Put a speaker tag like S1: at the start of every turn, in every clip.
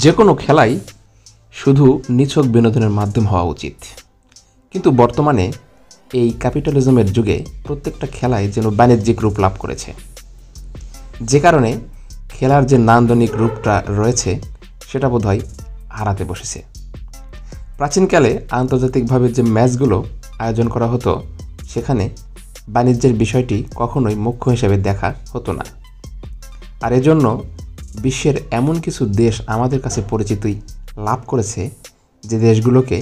S1: যে কোনো খেলাই শুধু নিছক বিনোদনের মাধ্যম হওয়া উচিত, কিন্তু বর্তমানে এই ক্যাপিটালিজমের যুগে প্রত্যেকটা খেলাই যেন বাণিজ্যিক রূপ লাভ করেছে, যে কারণে খেলার যে নান্দনিক রূপটা রয়েছে সেটা বোধহয় হারাতে বসেছে। প্রাচীনকালে আন্তর্জাতিকভাবে যে ম্যাচগুলো আয়োজন করা হতো সেখানে বাণিজ্যের বিষয়টি কখনোই মুখ্য হিসেবে দেখা হতো না, আর এজন্য বিশ্বের এমন কিছু দেশ আমাদের কাছে পরিচিতি লাভ করেছে যে দেশগুলোকে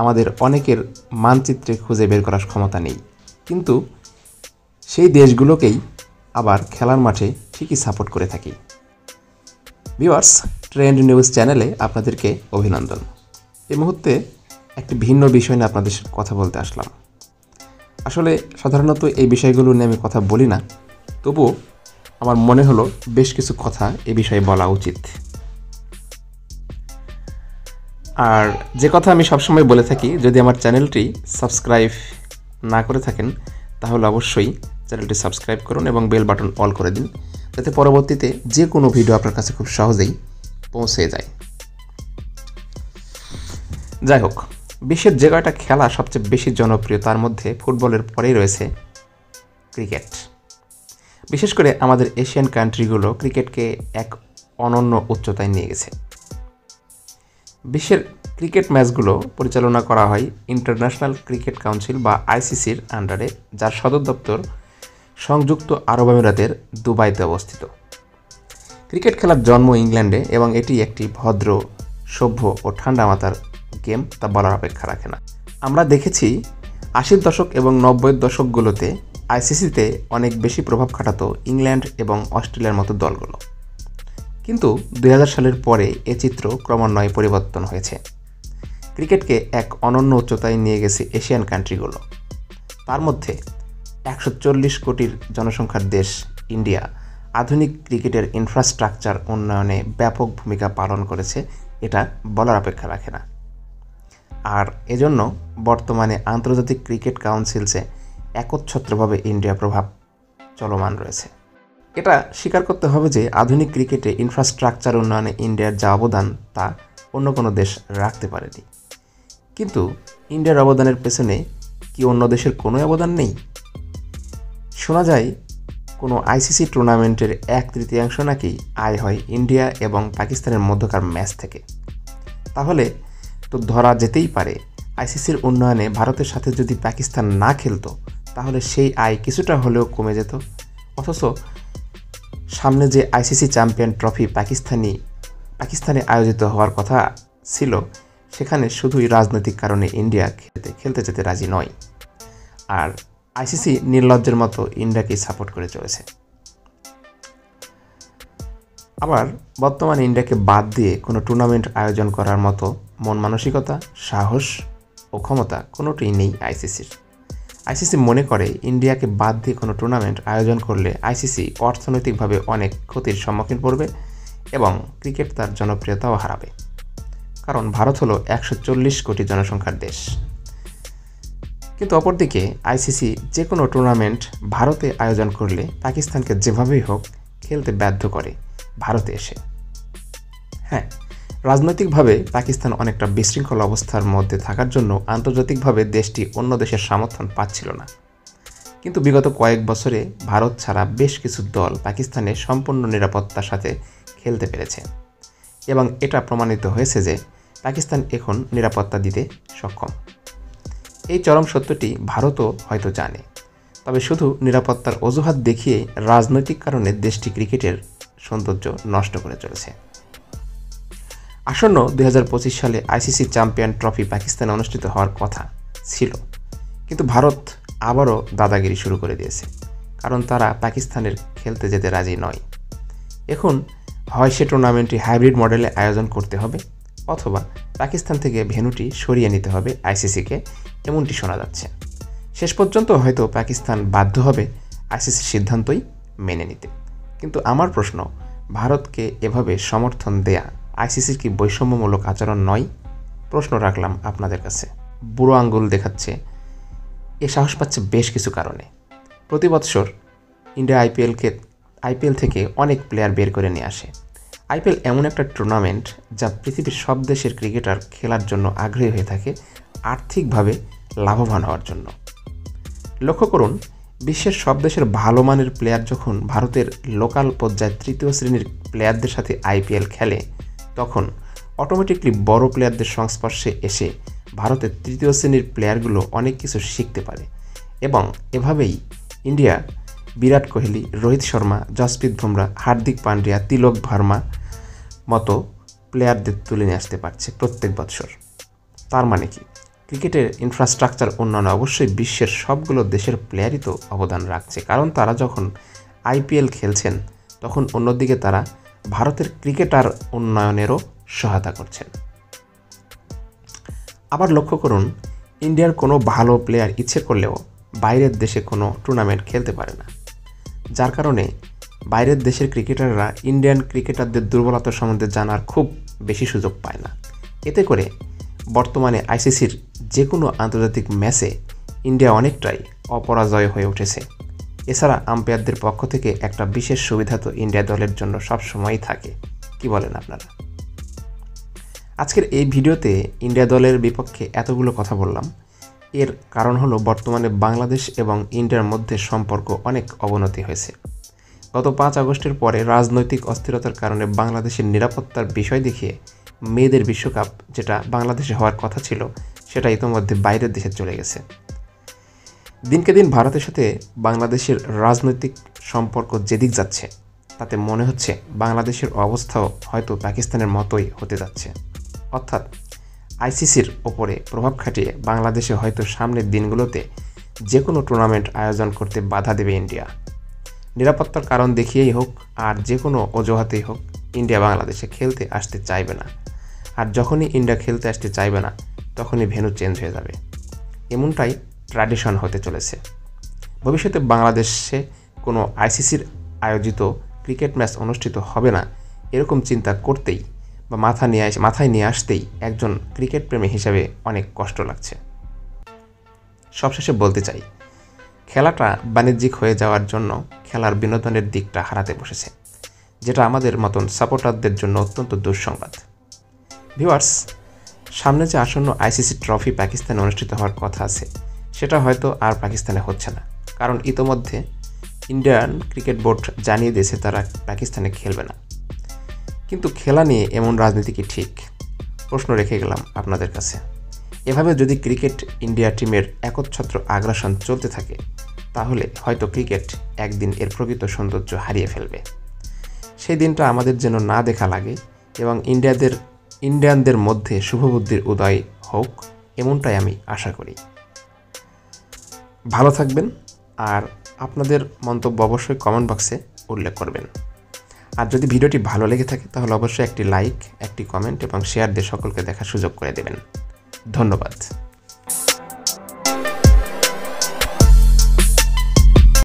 S1: আমাদের অনেকের মানচিত্রে খুঁজে বের করার ক্ষমতা নেই, কিন্তু সেই দেশগুলোকেই আবার খেলার মাঠে ঠিকই সাপোর্ট করে থাকি। ভিউয়ার্স, ট্রেন্ড নিউজ চ্যানেলে আপনাদেরকে অভিনন্দন। এই মুহূর্তে একটি ভিন্ন বিষয় নিয়ে আপনাদের সাথে কথা বলতে আসলাম। আসলে সাধারণত এই বিষয়গুলো নিয়ে আমি কথা বলি না, তবুও আমার মনে হলো বেশ কিছু কথা এই বিষয়ে বলা উচিত। আর যে কথা আমি সবসময় বলে থাকি, যদি আমার চ্যানেলটি সাবস্ক্রাইব না করে থাকেন তাহলে অবশ্যই চ্যানেলটি সাবস্ক্রাইব করুন এবং বেল বাটন অল করে দিন, যাতে পরবর্তীতে যে কোনো ভিডিও আপনার কাছে খুব সহজেই পৌঁছে যায়। যাই হোক, বিশ্বের যে কয়টা খেলা সবচেয়ে বেশি জনপ্রিয় তার মধ্যে ফুটবলের পরেই রয়েছে ক্রিকেট। বিশেষ করে আমাদের এশিয়ান কান্ট্রিগুলো ক্রিকেটকে এক অনন্য উচ্চতায় নিয়ে গেছে। বিশ্বের ক্রিকেট ম্যাচগুলো পরিচালনা করা হয় ইন্টারন্যাশনাল ক্রিকেট কাউন্সিল বা আইসিসির আন্ডারে, যার সদর দপ্তর সংযুক্ত আরব আমিরাতের দুবাইতে অবস্থিত। ক্রিকেট খেলার জন্ম ইংল্যান্ডে এবং এটি একটি ভদ্র, সভ্য ও ঠান্ডা মাথার গেম, তা বলার অপেক্ষা রাখে না। আমরা দেখেছি 80-র দশক এবং 90-এর দশকগুলোতে আইসিসিতে অনেক বেশি প্রভাব খাটাতো ইংল্যান্ড এবং অস্ট্রেলিয়ার মতো দলগুলো, কিন্তু 2000 সালের পরে এ চিত্র ক্রমান্বয়ে পরিবর্তন হয়েছে। ক্রিকেটকে এক অনন্য উচ্চতায় নিয়ে গেছে এশিয়ান কান্ট্রিগুলো। তার মধ্যে 140 কোটির জনসংখ্যার দেশ ইন্ডিয়া আধুনিক ক্রিকেটের ইনফ্রাস্ট্রাকচার উন্নয়নে ব্যাপক ভূমিকা পালন করেছে, এটা বলার অপেক্ষা রাখে না। আর এজন্য বর্তমানে আন্তর্জাতিক ক্রিকেট কাউন্সিলসে একচ্ছত্রভাবে ইন্ডিয়ার প্রভাব চলমান রয়েছে। এটা স্বীকার করতে হবে যে আধুনিক ক্রিকেটে ইনফ্রাস্ট্রাকচার উন্নয়নে ইন্ডিয়ার যা অবদান তা অন্য কোনো দেশ রাখতে পারেনি, কিন্তু ইন্ডিয়ার অবদানের পেছনে কি অন্য দেশের কোনো অবদান নেই? শোনা যায় কোনো আইসিসি টুর্নামেন্টের 1/3 নাকি আয় হয় ইন্ডিয়া এবং পাকিস্তানের মধ্যকার ম্যাচ থেকে। তাহলে তো ধরা যেতেই পারে আইসিসির উন্নয়নে ভারতের সাথে যদি পাকিস্তান না খেলতো তাহলে সেই আয় কিছুটা হলেও কমে যেত। অথচ সামনে যে আইসিসি চ্যাম্পিয়ন ট্রফি পাকিস্তানে আয়োজিত হওয়ার কথা ছিল, সেখানে শুধুই রাজনৈতিক কারণে ইন্ডিয়া খেলতে যেতে রাজি নয়, আর আইসিসি নির্লজ্জের মতো ইন্ডিয়াকেই সাপোর্ট করে চলেছে। আবার বর্তমানে ইন্ডিয়াকে বাদ দিয়ে কোনো টুর্নামেন্ট আয়োজন করার মতো মন মানসিকতা, সাহস ও ক্ষমতা কোনোটিই নেই আইসিসির। আইসিসি মনে করে ইন্ডিয়াকে বাদ দিয়ে কোনো টুর্নামেন্ট আয়োজন করলে আইসিসি অর্থনৈতিকভাবে অনেক ক্ষতির সম্মুখীন পড়বে এবং ক্রিকেট তার জনপ্রিয়তাও হারাবে, কারণ ভারত হলো 140 কোটি জনসংখ্যার দেশ। কিন্তু অপরদিকে আইসিসি যে কোনো টুর্নামেন্ট ভারতে আয়োজন করলে পাকিস্তানকে যেভাবেই হোক খেলতে বাধ্য করে ভারতে এসে। হ্যাঁ, রাজনৈতিকভাবে পাকিস্তান অনেকটা বিশৃঙ্খল অবস্থার মধ্যে থাকার জন্য আন্তর্জাতিকভাবে দেশটি অন্য দেশের সমর্থন পাচ্ছিল না, কিন্তু বিগত কয়েক বছরে ভারত ছাড়া বেশ কিছু দল পাকিস্তানে সম্পূর্ণ নিরাপত্তার সাথে খেলতে পেরেছে এবং এটা প্রমাণিত হয়েছে যে পাকিস্তান এখন নিরাপত্তা দিতে সক্ষম। এই চরম সত্যটি ভারতও হয়তো জানে, তবে শুধু নিরাপত্তার অজুহাত দেখিয়ে রাজনৈতিক কারণে দেশটি ক্রিকেটের সৌন্দর্য নষ্ট করে চলেছে। আসন্ন 2025 সালে আইসিসি চ্যাম্পিয়ন ট্রফি পাকিস্তানে অনুষ্ঠিত হওয়ার কথা ছিল, কিন্তু ভারত আবারও দাদাগিরি শুরু করে দিয়েছে, কারণ তারা পাকিস্তানের খেলতে যেতে রাজি নয়। এখন হয় সে টুর্নামেন্টটি হাইব্রিড মডেলে আয়োজন করতে হবে, অথবা পাকিস্তান থেকে ভেন্যুটি সরিয়ে নিতে হবে আইসিসিকে, এমনটি শোনা যাচ্ছে। শেষ পর্যন্ত হয়তো পাকিস্তান বাধ্য হবে আইসিসির সিদ্ধান্তই মেনে নিতে। কিন্তু আমার প্রশ্ন, ভারতকে এভাবে সমর্থন দেয়া আইসিসির কি বৈষম্যমূলক আচরণ নয়? প্রশ্ন রাখলাম আপনাদের কাছে। বুড়ো আঙ্গুল দেখাচ্ছে এ সাহস পাচ্ছে বেশ কিছু কারণে। প্রতি বৎসর ইন্ডিয়া আইপিএল থেকে অনেক প্লেয়ার বের করে নিয়ে আসে। আইপিএল এমন একটা টুর্নামেন্ট যা পৃথিবীর সব দেশের ক্রিকেটার খেলার জন্য আগ্রহী হয়ে থাকে আর্থিকভাবে লাভবান হওয়ার জন্য। লক্ষ্য করুন, বিশ্বের সব দেশের ভালো মানের প্লেয়ার যখন ভারতের লোকাল পর্যায়ে তৃতীয় শ্রেণীর প্লেয়ারদের সাথে আইপিএল খেলে, তখন অটোমেটিকলি বড় প্লেয়ারদের সংস্পর্শে এসে ভারতের তৃতীয় শ্রেণীর প্লেয়ারগুলো অনেক কিছু শিখতে পারে এবং এভাবেই ইন্ডিয়া বিরাট কোহলি, রোহিত শর্মা, জসপ্রীত বুমরা, হার্দিক পান্ডিয়া, তিলক ভার্মা মতো প্লেয়ারদের তুলে নিয়ে আসতে পারছে প্রত্যেক বছর। তার মানে কি, ক্রিকেটের ইনফ্রাস্ট্রাকচার উন্নয়নে অবশ্যই বিশ্বের সবগুলো দেশের প্লেয়ারই তো অবদান রাখছে, কারণ তারা যখন আইপিএল খেলছেন তখন অন্যদিকে তারা ভারতের ক্রিকেটার উন্নয়নেরও সহায়তা করছেন। আবার লক্ষ্য করুন, ইন্ডিয়ার কোনো ভালো প্লেয়ার ইচ্ছে করলেও বাইরের দেশে কোনো টুর্নামেন্ট খেলতে পারে না, যার কারণে বাইরের দেশের ক্রিকেটাররা ইন্ডিয়ান ক্রিকেটারদের দুর্বলতা সম্বন্ধে জানার খুব বেশি সুযোগ পায় না। এতে করে বর্তমানে আইসিসির যে কোনো আন্তর্জাতিক ম্যাচে ইন্ডিয়া অনেকটাই অপরাজয় হয়ে উঠেছে। এছাড়া আম্পায়ারদের পক্ষ থেকে একটা বিশেষ সুবিধা তো ইন্ডিয়া দলের জন্য সবসময়ই থাকে। কি বলেন আপনারা? আজকের এই ভিডিওতে ইন্ডিয়া দলের বিপক্ষে এতগুলো কথা বললাম, এর কারণ হলো বর্তমানে বাংলাদেশ এবং ইন্ডিয়ার মধ্যে সম্পর্ক অনেক অবনতি হয়েছে। গত 5 আগস্টের পরে রাজনৈতিক অস্থিরতার কারণে বাংলাদেশের নিরাপত্তার বিষয় দেখিয়ে মেয়েদের বিশ্বকাপ, যেটা বাংলাদেশে হওয়ার কথা ছিল, সেটা ইতোমধ্যে বাইরের দেশে চলে গেছে। দিনকে দিন ভারতের সাথে বাংলাদেশের রাজনৈতিক সম্পর্ক যেদিক যাচ্ছে, তাতে মনে হচ্ছে বাংলাদেশের অবস্থাও হয়তো পাকিস্তানের মতোই হতে যাচ্ছে। অর্থাৎ আইসিসির ওপরে প্রভাব খাটিয়ে বাংলাদেশে হয়তো সামনের দিনগুলোতে যে কোনো টুর্নামেন্ট আয়োজন করতে বাধা দেবে ইন্ডিয়া। নিরাপত্তার কারণ দেখিয়েই হোক আর যে কোনো অজুহাতেই হোক, ইন্ডিয়া বাংলাদেশে খেলতে আসতে চাইবে না। আর যখনই ইন্ডিয়া খেলতে আসতে চাইবে না, তখনই ভেন্যু চেঞ্জ হয়ে যাবে। এমনটাই ট্র্যাডিশন হতে চলেছে। ভবিষ্যতে বাংলাদেশে কোনো আইসিসির আয়োজিত ক্রিকেট ম্যাচ অনুষ্ঠিত হবে না, এরকম চিন্তা করতেই বা মাথায় নিয়ে আসতেই একজন ক্রিকেট প্রেমী হিসাবে অনেক কষ্ট লাগছে। সবশেষে বলতে চাই, খেলাটা বাণিজ্যিক হয়ে যাওয়ার জন্য খেলার বিনোদনের দিকটা হারাতে বসেছে, যেটা আমাদের মতন সাপোর্টারদের জন্য অত্যন্ত দুঃসংবাদ। ভিউয়ার্স, সামনে যে আসন্ন আইসিসি ট্রফি পাকিস্তানে অনুষ্ঠিত হওয়ার কথা আছে, সেটা হয়তো আর পাকিস্তানে হচ্ছে না, কারণ ইতোমধ্যে ইন্ডিয়ান ক্রিকেট বোর্ড জানিয়ে দিয়েছে তারা পাকিস্তানে খেলবে না। কিন্তু খেলা নিয়ে এমন রাজনীতি কি ঠিক? প্রশ্ন রেখে গেলাম আপনাদের কাছে। এভাবে যদি ক্রিকেট ইন্ডিয়া টিমের একচ্ছত্র আগ্রাসন চলতে থাকে, তাহলে হয়তো ক্রিকেট একদিন এর প্রকৃত সৌন্দর্য হারিয়ে ফেলবে। সেই দিনটা আমাদের যেন না দেখা লাগে এবং ইন্ডিয়ানদের মধ্যে শুভবুদ্ধির উদয় হোক, এমনটাই আমি আশা করি। ভালো থাকবেন, আর আপনাদের মন্তব্য অবশ্যই কমেন্ট বক্সে উল্লেখ করবেন। আর যদি ভিডিওটি ভালো লেগে থাকে, তাহলে অবশ্যই একটি লাইক, একটি কমেন্ট এবং শেয়ার দিয়ে সকলকে দেখার সুযোগ করে দেবেন। ধন্যবাদ।